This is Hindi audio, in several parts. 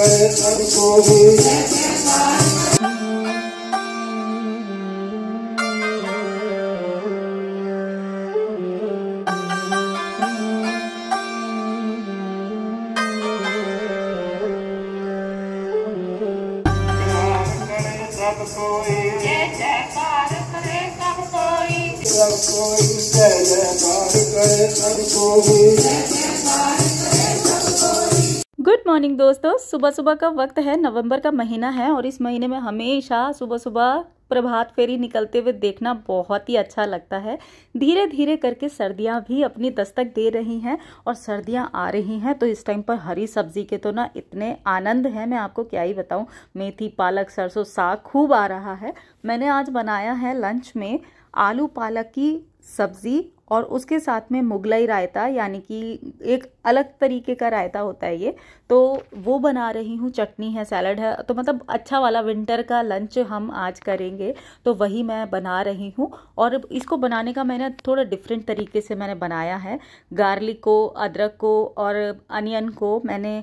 करे सबको भी। सब कोई जय जयकार करे सब कोई जय जयकार करे सब कोई। गुड मॉर्निंग दोस्तों, सुबह सुबह का वक्त है। नवंबर का महीना है और इस महीने में हमेशा सुबह सुबह प्रभात फेरी निकलते हुए देखना बहुत ही अच्छा लगता है। धीरे धीरे करके सर्दियां भी अपनी दस्तक दे रही हैं और सर्दियां आ रही हैं, तो इस टाइम पर हरी सब्जी के तो ना इतने आनंद हैं, मैं आपको क्या ही बताऊं। मेथी, पालक, सरसों, साग खूब आ रहा है। मैंने आज बनाया है लंच में आलू पालक की सब्जी और उसके साथ में मुगलाई रायता, यानी कि एक अलग तरीके का रायता होता है ये, तो वो बना रही हूँ। चटनी है, सैलड है, तो मतलब अच्छा वाला विंटर का लंच हम आज करेंगे, तो वही मैं बना रही हूँ। और इसको बनाने का मैंने थोड़ा डिफरेंट तरीके से मैंने बनाया है। गार्लिक को, अदरक को और अनियन को मैंने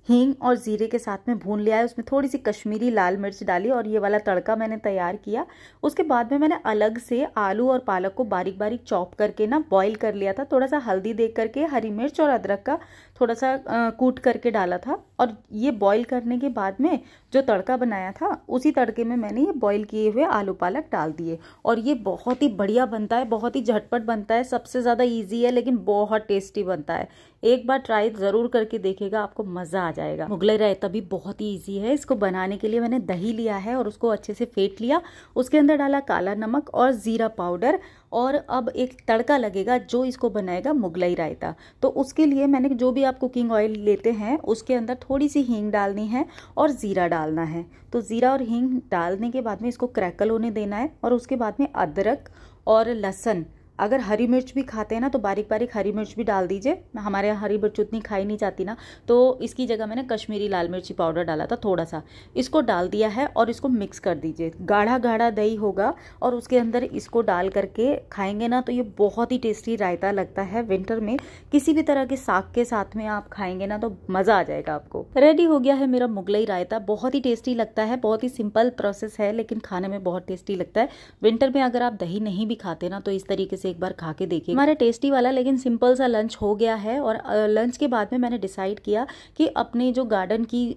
हींग और जीरे के साथ में भून लिया है। उसमें थोड़ी सी कश्मीरी लाल मिर्च डाली और ये वाला तड़का मैंने तैयार किया। उसके बाद में मैंने अलग से आलू और पालक को बारीक बारीक चॉप करके ना बॉईल कर लिया था। थोड़ा सा हल्दी दे करके, हरी मिर्च और अदरक का थोड़ा सा कूट करके डाला था। और ये बॉईल करने के बाद में जो तड़का बनाया था, उसी तड़के में मैंने ये बॉईल किए हुए आलू पालक डाल दिए। और ये बहुत ही बढ़िया बनता है, बहुत ही झटपट बनता है, सबसे ज़्यादा ईजी है लेकिन बहुत टेस्टी बनता है। एक बार ट्राई ज़रूर करके देखिएगा, आपको मज़ा आ जाएगा। मुगलाई रायता भी बहुत ही ईजी है। इसको बनाने के लिए मैंने दही लिया है और उसको अच्छे से फेंट लिया। उसके अंदर डाला काला नमक और ज़ीरा पाउडर। और अब एक तड़का लगेगा जो इसको बनाएगा मुगलाई रायता। तो उसके लिए मैंने जो भी आप कुकिंग ऑयल लेते हैं उसके अंदर थोड़ी सी हींग डालनी है और ज़ीरा डालना है। तो ज़ीरा और हींग डालने के बाद में इसको क्रैकल होने देना है। और उसके बाद में अदरक और लहसुन, अगर हरी मिर्च भी खाते हैं ना तो बारीक बारीक हरी मिर्च भी डाल दीजिए। हमारे यहाँ हरी मिर्च उतनी खाई नहीं जाती ना, तो इसकी जगह मैंने कश्मीरी लाल मिर्ची पाउडर डाला था थोड़ा सा। इसको डाल दिया है और इसको मिक्स कर दीजिए। गाढ़ा गाढ़ा दही होगा और उसके अंदर इसको डाल करके खाएंगे ना तो ये बहुत ही टेस्टी रायता लगता है। विंटर में किसी भी तरह के साग के साथ में आप खाएंगे ना तो मज़ा आ जाएगा आपको। रेडी हो गया है मेरा मुगलाई रायता। बहुत ही टेस्टी लगता है, बहुत ही सिंपल प्रोसेस है लेकिन खाने में बहुत टेस्टी लगता है। विंटर में अगर आप दही नहीं भी खाते ना तो इस तरीके एक बार खा के देखिए। हमारा टेस्टी वाला लेकिन सिंपल सा लंच हो गया है। और लंच के बाद में मैंने डिसाइड किया कि अपने जो गार्डन की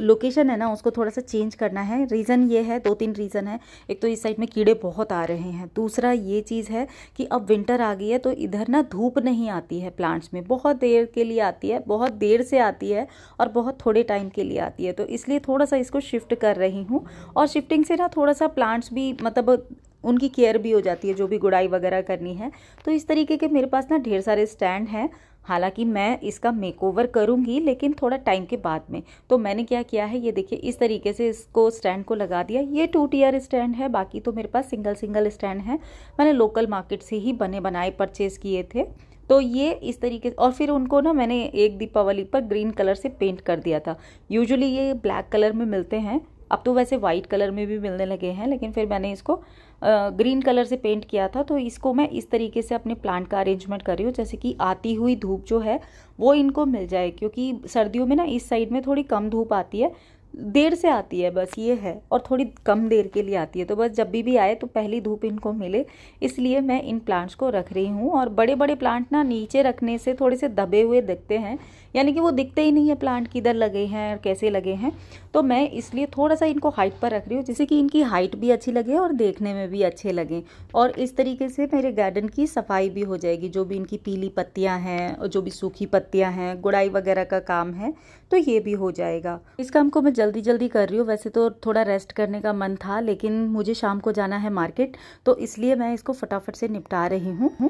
लोकेशन है ना उसको थोड़ा सा चेंज करना है। रीज़न ये है, 2-3 रीज़न है। एक तो इस साइड में कीड़े बहुत आ रहे हैं। दूसरा ये चीज़ है कि अब विंटर आ गई है तो इधर ना धूप नहीं आती है प्लांट्स में, बहुत देर के लिए आती है, बहुत देर से आती है और बहुत थोड़े टाइम के लिए आती है। तो इसलिए थोड़ा सा इसको शिफ्ट कर रही हूँ। और शिफ्टिंग से ना थोड़ा सा प्लांट्स भी मतलब उनकी केयर भी हो जाती है, जो भी गुड़ाई वगैरह करनी है। तो इस तरीके के मेरे पास ना ढेर सारे स्टैंड हैं। हालांकि मैं इसका मेकओवर करूंगी लेकिन थोड़ा टाइम के बाद में। तो मैंने क्या किया है, ये देखिए इस तरीके से इसको स्टैंड को लगा दिया। ये 2 टियर स्टैंड है, बाकी तो मेरे पास सिंगल सिंगल स्टैंड है। मैंने लोकल मार्केट से ही बने बनाए परचेज किए थे। तो ये इस तरीके और फिर उनको ना मैंने एक दीपावली पर ग्रीन कलर से पेंट कर दिया था। यूजुअली ये ब्लैक कलर में मिलते हैं, अब तो वैसे वाइट कलर में भी मिलने लगे हैं, लेकिन फिर मैंने इसको ग्रीन कलर से पेंट किया था। तो इसको मैं इस तरीके से अपने प्लांट का अरेंजमेंट कर रही हूँ, जैसे कि आती हुई धूप जो है वो इनको मिल जाए, क्योंकि सर्दियों में ना इस साइड में थोड़ी कम धूप आती है, देर से आती है बस ये है, और थोड़ी कम देर के लिए आती है। तो बस जब भी आए तो पहली धूप इनको मिले, इसलिए मैं इन प्लांट्स को रख रही हूँ। और बड़े बड़े प्लांट ना नीचे रखने से थोड़े से दबे हुए दिखते हैं, यानी कि वो दिखते ही नहीं है प्लांट किधर लगे हैं और कैसे लगे हैं। तो मैं इसलिए थोड़ा सा इनको हाइट पर रख रही हूँ, जिससे कि इनकी हाइट भी अच्छी लगे और देखने में भी अच्छे लगें। और इस तरीके से मेरे गार्डन की सफाई भी हो जाएगी। जो भी इनकी पीली पत्तियाँ हैं और जो भी सूखी पत्तियाँ हैं, गुड़ाई वगैरह का काम है, तो ये भी हो जाएगा। इस काम को मैं जल्दी जल्दी कर रही हूँ। वैसे तो थोड़ा रेस्ट करने का मन था, लेकिन मुझे शाम को जाना है मार्केट, तो इसलिए मैं इसको फटाफट से निपटा रही हूँ।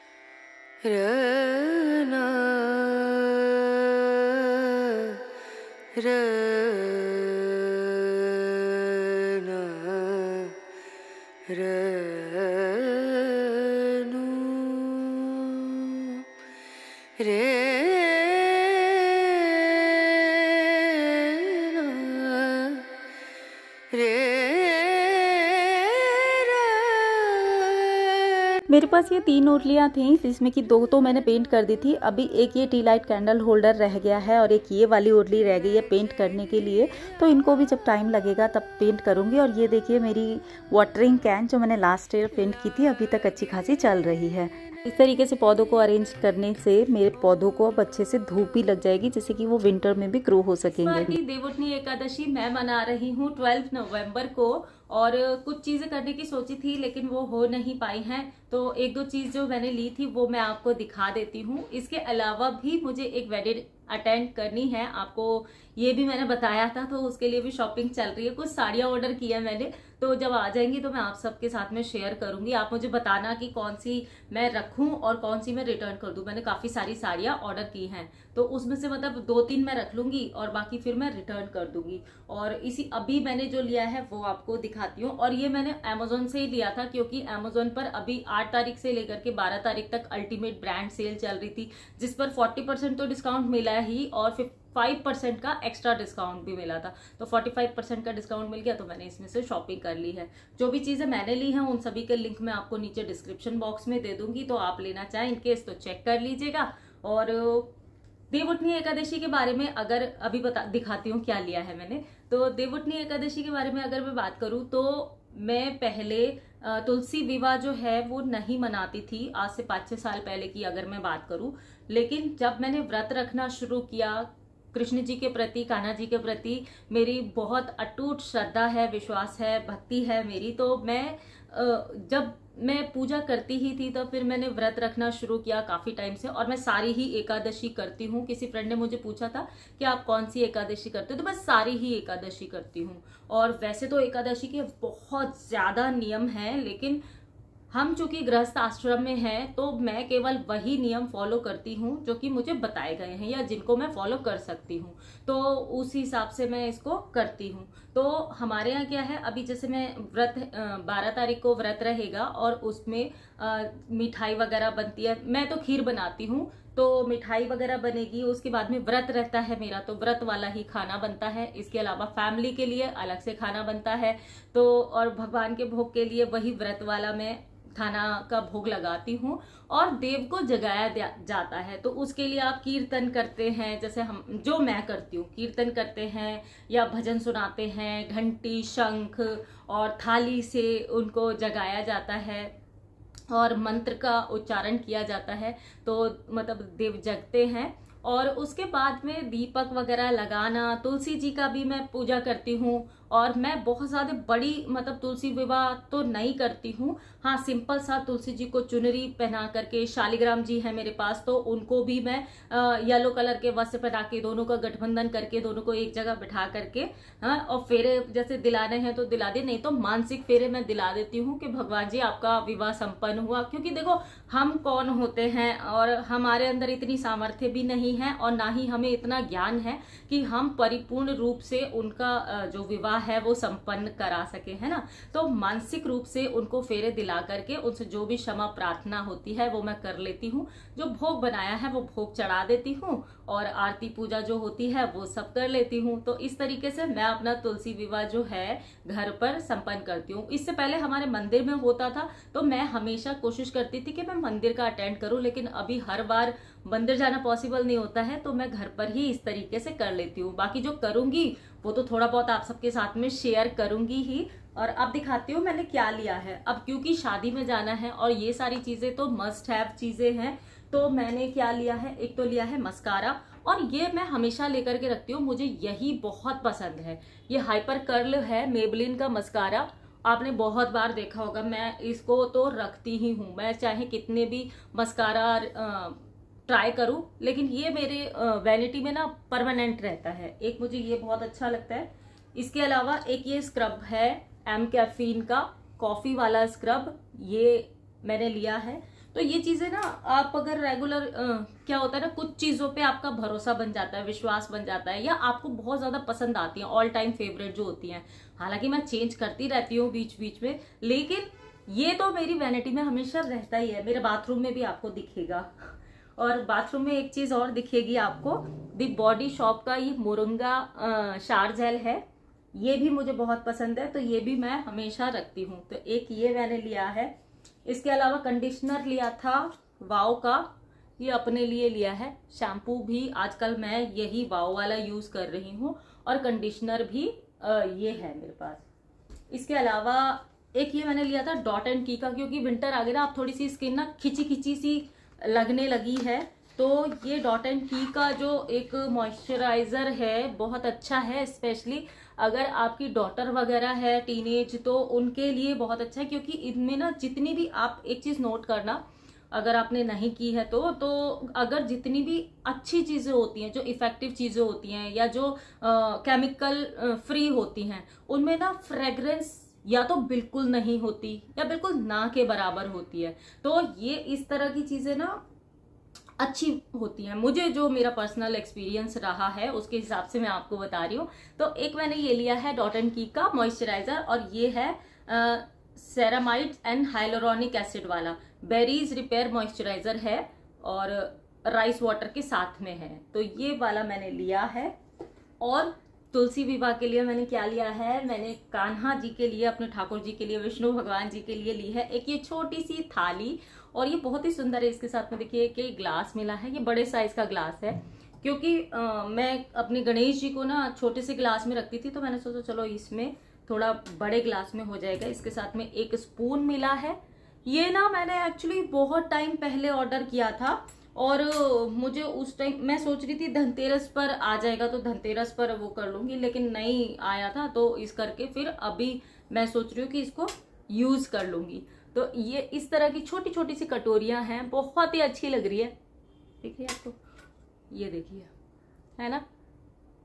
मेरे पास ये 3 उर्लियाँ थी, जिसमें कि 2 तो मैंने पेंट कर दी थी। अभी एक ये टी लाइट कैंडल होल्डर रह गया है और एक ये वाली उर्ली रह गई है पेंट करने के लिए। तो इनको भी जब टाइम लगेगा तब पेंट करूँगी। और ये देखिए मेरी वाटरिंग कैन जो मैंने लास्ट ईयर पेंट की थी, अभी तक अच्छी खासी चल रही है। इस तरीके से पौधों को अरेंज करने से मेरे पौधों को अब अच्छे से धूप भी लग जाएगी, जिससे कि वो विंटर में भी ग्रो हो सकेंगे। देवउठनी एकादशी मैं मना रही हूँ 12 नवंबर को, और कुछ चीज़ें करने की सोची थी लेकिन वो हो नहीं पाई हैं। तो एक दो चीज़ जो मैंने ली थी वो मैं आपको दिखा देती हूँ। इसके अलावा भी मुझे एक वेडिंग अटेंड करनी है, आपको ये भी मैंने बताया था, तो उसके लिए भी शॉपिंग चल रही है। कुछ साड़ियाँ ऑर्डर किया मैंने, तो जब आ जाएंगी तो मैं आप सबके साथ में शेयर करूंगी। आप मुझे बताना कि कौन सी मैं रखूं और कौन सी मैं रिटर्न कर दूं। मैंने काफी सारी साड़ियाँ ऑर्डर की हैं, तो उसमें से मतलब 2-3 मैं रख लूंगी और बाकी फिर मैं रिटर्न कर दूंगी। और इसी अभी मैंने जो लिया है वो आपको दिखाती हूँ। और ये मैंने अमेजोन से ही लिया था, क्योंकि अमेजोन पर अभी 8 तारीख से लेकर के 12 तारीख तक अल्टीमेट ब्रांड सेल चल रही थी, जिस पर 40% तो डिस्काउंट मिला ही और 5% का एक्स्ट्रा डिस्काउंट भी मिला था। तो 45% का डिस्काउंट मिल गया, तो मैंने इसमें से शॉपिंग कर ली है। जो भी चीजें मैंने ली हैं उन सभी के लिंक मैं आपको नीचे डिस्क्रिप्शन बॉक्स में दे दूंगी, तो आप लेना चाहें इनकेस तो चेक कर लीजिएगा। और देवउठनी एकादशी के बारे में अगर अभी दिखाती हूँ क्या लिया है मैंने। तो देवउठनी एकादशी के बारे में अगर मैं बात करूँ तो मैं पहले तुलसी विवाह जो है वो नहीं मनाती थी, आज से 5-6 साल पहले की अगर मैं बात करूं। लेकिन जब मैंने व्रत रखना शुरू किया, कृष्ण जी के प्रति, कान्हा जी के प्रति मेरी बहुत अटूट श्रद्धा है, विश्वास है, भक्ति है मेरी। तो मैं जब मैं पूजा करती ही थी तो फिर मैंने व्रत रखना शुरू किया काफी टाइम से, और मैं सारी ही एकादशी करती हूँ। किसी फ्रेंड ने मुझे पूछा था कि आप कौन सी एकादशी करते हो, तो मैं सारी ही एकादशी करती हूँ। और वैसे तो एकादशी के बहुत ज्यादा नियम हैं, लेकिन हम चूंकि गृहस्थ आश्रम में हैं तो मैं केवल वही नियम फॉलो करती हूँ जो कि मुझे बताए गए हैं या जिनको मैं फॉलो कर सकती हूँ। तो उस हिसाब से मैं इसको करती हूँ। तो हमारे यहाँ क्या है, अभी जैसे मैं व्रत 12 तारीख को व्रत रहेगा और उसमें मिठाई वगैरह बनती है। मैं तो खीर बनाती हूँ, तो मिठाई वगैरह बनेगी। उसके बाद में व्रत रहता है मेरा, तो व्रत वाला ही खाना बनता है। इसके अलावा फैमिली के लिए अलग से खाना बनता है, तो और भगवान के भोग के लिए वही व्रत वाला मैं खाना का भोग लगाती हूँ। और देव को जगाया जाता है, तो उसके लिए आप कीर्तन करते हैं, जैसे जो मैं करती हूँ, कीर्तन करते हैं या भजन सुनाते हैं, घंटी, शंख और थाली से उनको जगाया जाता है और मंत्र का उच्चारण किया जाता है, तो मतलब देव जगते हैं। और उसके बाद में दीपक वगैरह लगाना, तुलसी जी का भी मैं पूजा करती हूँ। और मैं बहुत ज्यादा बड़ी मतलब तुलसी विवाह तो नहीं करती हूँ, हाँ सिंपल सा तुलसी जी को चुनरी पहना करके, शालिग्राम जी है मेरे पास तो उनको भी मैं येलो कलर के वस्त्र पहना के, दोनों का गठबंधन करके, दोनों को एक जगह बिठा करके, हाँ, और फेरे जैसे दिलाने हैं तो दिला दे, नहीं तो मानसिक फेरे मैं दिला देती हूँ कि भगवान जी आपका विवाह संपन्न हुआ। क्योंकि देखो हम कौन होते हैं और हमारे अंदर इतनी सामर्थ्य भी नहीं है और ना ही हमें इतना ज्ञान है कि हम परिपूर्ण रूप से उनका जो विवाह है वो संपन्न करा सके, है ना। तो मानसिक रूप से उनको फेरे दिला करके उनसे जो भी क्षमा प्रार्थना होती है वो मैं कर लेती हूँ। जो भोग बनाया है वो भोग चढ़ा देती हूँ और आरती पूजा जो होती है वो सब कर लेती हूँ। तो इस तरीके से मैं अपना तुलसी विवाह जो है घर पर संपन्न करती हूँ। इससे पहले हमारे मंदिर में होता था, तो मैं हमेशा कोशिश करती थी कि मैं मंदिर का अटेंड करूँ, लेकिन अभी हर बार मंदिर जाना पॉसिबल नहीं होता है, तो मैं घर पर ही इस तरीके से कर लेती हूँ। बाकी जो करूंगी वो तो थोड़ा बहुत आप सबके साथ में शेयर करूंगी ही। और अब दिखाती हूँ मैंने क्या लिया है। अब क्योंकि शादी में जाना है और ये सारी चीजें तो मस्ट हैव चीजें हैं, तो मैंने क्या लिया है, एक तो लिया है मस्कारा, और ये मैं हमेशा लेकर के रखती हूँ, मुझे यही बहुत पसंद है। ये हाइपर कर्ल है, मेबलिन का मस्कारा, आपने बहुत बार देखा होगा, मैं इसको तो रखती ही हूँ। मैं चाहे कितने भी मस्कारा ट्राई करूं, लेकिन ये मेरे वैनिटी में ना परमानेंट रहता है। एक मुझे ये बहुत अच्छा लगता है। इसके अलावा एक ये स्क्रब है एम कैफीन का कॉफी वाला स्क्रब, ये मैंने लिया है। तो ये चीजें ना आप अगर रेगुलर क्या होता है ना, कुछ चीजों पे आपका भरोसा बन जाता है, विश्वास बन जाता है, या आपको बहुत ज्यादा पसंद आती हैं, ऑल टाइम फेवरेट जो होती हैं। हालांकि मैं चेंज करती रहती हूँ बीच बीच में, लेकिन ये तो मेरी वैनिटी में हमेशा रहता ही है। मेरे बाथरूम में भी आपको दिखेगा, और बाथरूम में एक चीज और दिखेगी आपको, द बॉडी शॉप का ये मोरिंगा शार जेल है, ये भी मुझे बहुत पसंद है, तो ये भी मैं हमेशा रखती हूँ। तो एक ये मैंने लिया है। इसके अलावा कंडीशनर लिया था वाओ का, ये अपने लिए लिया है। शैम्पू भी आजकल मैं यही वाओ वाला यूज कर रही हूँ, और कंडीशनर भी ये है मेरे पास। इसके अलावा एक ये मैंने लिया था डॉट एंड की का, क्योंकि विंटर आ गया ना, अब थोड़ी सी स्किन ना खिंची खिंची सी लगने लगी है, तो ये डॉट एंड की का जो एक मॉइस्चराइजर है बहुत अच्छा है। स्पेशली अगर आपकी डॉटर वगैरह है टीनेज, तो उनके लिए बहुत अच्छा है, क्योंकि इनमें ना जितनी भी, आप एक चीज नोट करना अगर आपने नहीं की है तो अगर जितनी भी अच्छी चीजें होती हैं, जो इफेक्टिव चीजें होती हैं या जो केमिकल फ्री होती हैं, उनमें ना फ्रेग्रेंस या तो बिल्कुल नहीं होती या बिल्कुल ना के बराबर होती है। तो ये इस तरह की चीजें ना अच्छी होती हैं। मुझे जो मेरा पर्सनल एक्सपीरियंस रहा है उसके हिसाब से मैं आपको बता रही हूँ। तो एक मैंने ये लिया है डॉट एंड की का मॉइस्चराइजर, और ये है सेरामाइड एंड हाइलोरॉनिक एसिड वाला बेरीज रिपेयर मॉइस्चराइजर है, और राइस वाटर के साथ में है। तो ये वाला मैंने लिया है। और तुलसी विवाह के लिए मैंने क्या लिया है, मैंने कान्हा जी के लिए, अपने ठाकुर जी के लिए, विष्णु भगवान जी के लिए ली है एक ये छोटी सी थाली, और ये बहुत ही सुंदर है। इसके साथ में देखिए कि ग्लास मिला है, ये बड़े साइज का ग्लास है, क्योंकि मैं अपने गणेश जी को ना छोटे से ग्लास में रखती थी, तो मैंने सोचा चलो इसमें थोड़ा बड़े ग्लास में हो जाएगा। इसके साथ में एक स्पून मिला है। ये ना मैंने एक्चुअली बहुत टाइम पहले ऑर्डर किया था, और मुझे उस टाइम मैं सोच रही थी धनतेरस पर आ जाएगा तो धनतेरस पर वो कर लूंगी, लेकिन नहीं आया था, तो इस करके फिर अभी मैं सोच रही हूँ कि इसको यूज कर लूंगी। तो ये इस तरह की छोटी छोटी सी कटोरियां हैं, बहुत ही अच्छी लग रही है। देखिए आपको, ये देखिए, है ना,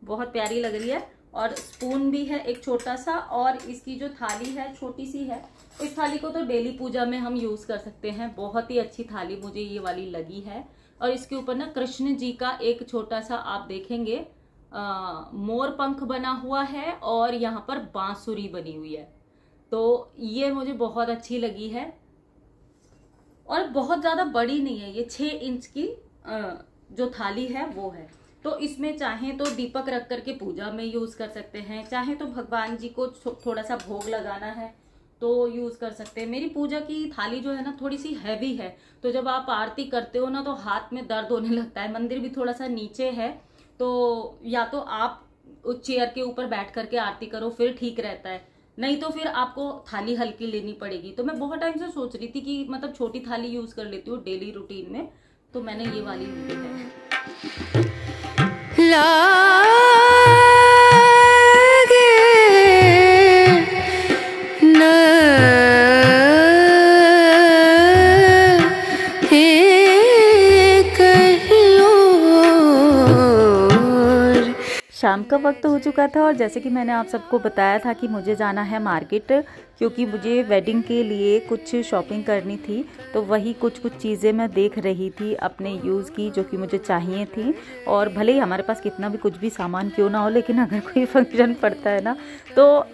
बहुत प्यारी लग रही है। और स्पून भी है एक छोटा सा, और इसकी जो थाली है छोटी सी है। इस थाली को तो डेली पूजा में हम यूज कर सकते हैं। बहुत ही अच्छी थाली मुझे ये वाली लगी है। और इसके ऊपर ना कृष्ण जी का एक छोटा सा आप देखेंगे मोर पंख बना हुआ है, और यहाँ पर बांसुरी बनी हुई है। तो ये मुझे बहुत अच्छी लगी है, और बहुत ज्यादा बड़ी नहीं है, ये 6 इंच की जो थाली है वो है। तो इसमें चाहे तो दीपक रख करके पूजा में यूज कर सकते हैं, चाहे तो भगवान जी को थोड़ा सा भोग लगाना है तो यूज कर सकते हैं। मेरी पूजा की थाली जो है ना थोड़ी सी हैवी है, तो जब आप आरती करते हो ना तो हाथ में दर्द होने लगता है। मंदिर भी थोड़ा सा नीचे है, तो या तो आप उस चेयर के ऊपर बैठ करके आरती करो, फिर ठीक रहता है, नहीं तो फिर आपको थाली हल्की लेनी पड़ेगी। तो मैं बहुत टाइम से सोच रही थी कि मतलब छोटी थाली यूज कर लेती हूँ डेली रूटीन में, तो मैंने ये वाली ली है। शाम का वक्त हो चुका था, और जैसे कि मैंने आप सबको बताया था कि मुझे जाना है मार्केट, क्योंकि मुझे वेडिंग के लिए कुछ शॉपिंग करनी थी। तो वही कुछ चीज़ें मैं देख रही थी अपने यूज़ की, जो कि मुझे चाहिए थी। और भले ही हमारे पास कितना भी कुछ भी सामान क्यों ना हो, लेकिन अगर कोई फंक्शन पड़ता है ना, तो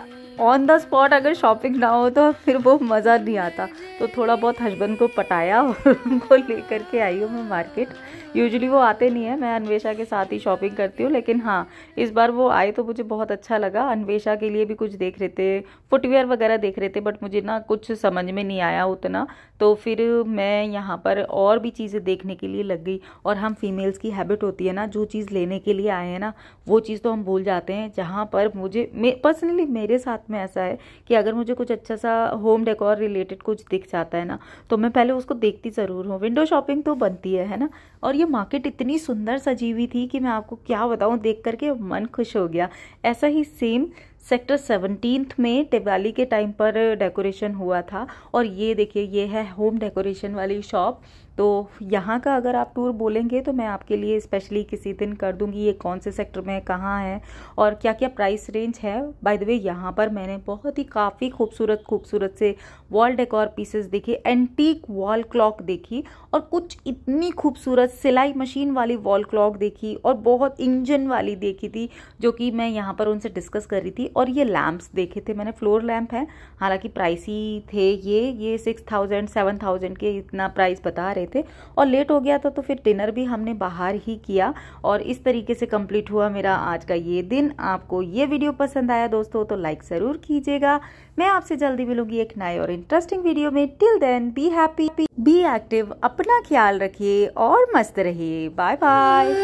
ऑन द स्पॉट अगर शॉपिंग ना हो तो फिर वो मज़ा नहीं आता। तो थोड़ा बहुत हस्बैंड को पटाया और उनको लेकर के आई हूँ मैं मार्केट। यूजुअली वो आते नहीं है, मैं अन्वेषा के साथ ही शॉपिंग करती हूँ, लेकिन हाँ इस बार वो आए तो मुझे बहुत अच्छा लगा। अन्वेषा के लिए भी कुछ देख रहे थे, फुटवेयर वगैरह देख रहे थे, बट मुझे ना कुछ समझ में नहीं आया उतना, तो फिर मैं यहाँ पर और भी चीज़ें देखने के लिए लग गई। और हम फीमेल्स की हैबिट होती है ना, जो चीज़ लेने के लिए आए हैं ना वो चीज़ तो हम भूल जाते हैं। जहाँ पर मुझे पर्सनली मेरे साथ में ऐसा है कि अगर मुझे कुछ अच्छा सा होम डेकोर रिलेटेड कुछ दिख जाता है ना, तो मैं पहले उसको देखती ज़रूर हूँ। विंडो शॉपिंग तो बनती है ना। और ये मार्केट इतनी सुंदर सजी हुई थी कि मैं आपको क्या बताऊँ, देख करके मन खुश हो गया। ऐसा ही सेम सेक्टर 17 में दिवाली के टाइम पर डेकोरेशन हुआ था। और ये देखिए, ये है होम डेकोरेशन वाली शॉप। तो यहाँ का अगर आप टूर बोलेंगे तो मैं आपके लिए स्पेशली किसी दिन कर दूंगी, ये कौन से सेक्टर में कहाँ है और क्या क्या प्राइस रेंज है। बाय द वे यहाँ पर मैंने बहुत ही काफ़ी खूबसूरत से वॉल डेकोर पीसेस देखे, एंटीक वॉल क्लॉक देखी, और कुछ इतनी खूबसूरत सिलाई मशीन वाली वॉल क्लॉक देखी, और बहुत इंजन वाली देखी थी, जो कि मैं यहाँ पर उनसे डिस्कस कर रही थी। और ये लैम्प्स देखे थे मैंने, फ्लोर लैम्प है, हालांकि प्राइसी थे ये 6000 7000 के इतना प्राइस बता रहे थे और लेट हो गया था तो फिर डिनर भी हमने बाहर ही किया। और इस तरीके से कंप्लीट हुआ मेरा आज का ये दिन। आपको ये वीडियो पसंद आया दोस्तों तो लाइक ज़रूर कीजिएगा। मैं आपसे जल्दी मिलूंगी एक नए और इंटरेस्टिंग वीडियो में। Till then be happy, be active, अपना ख्याल रखिए और मस्त रहिए। Bye bye.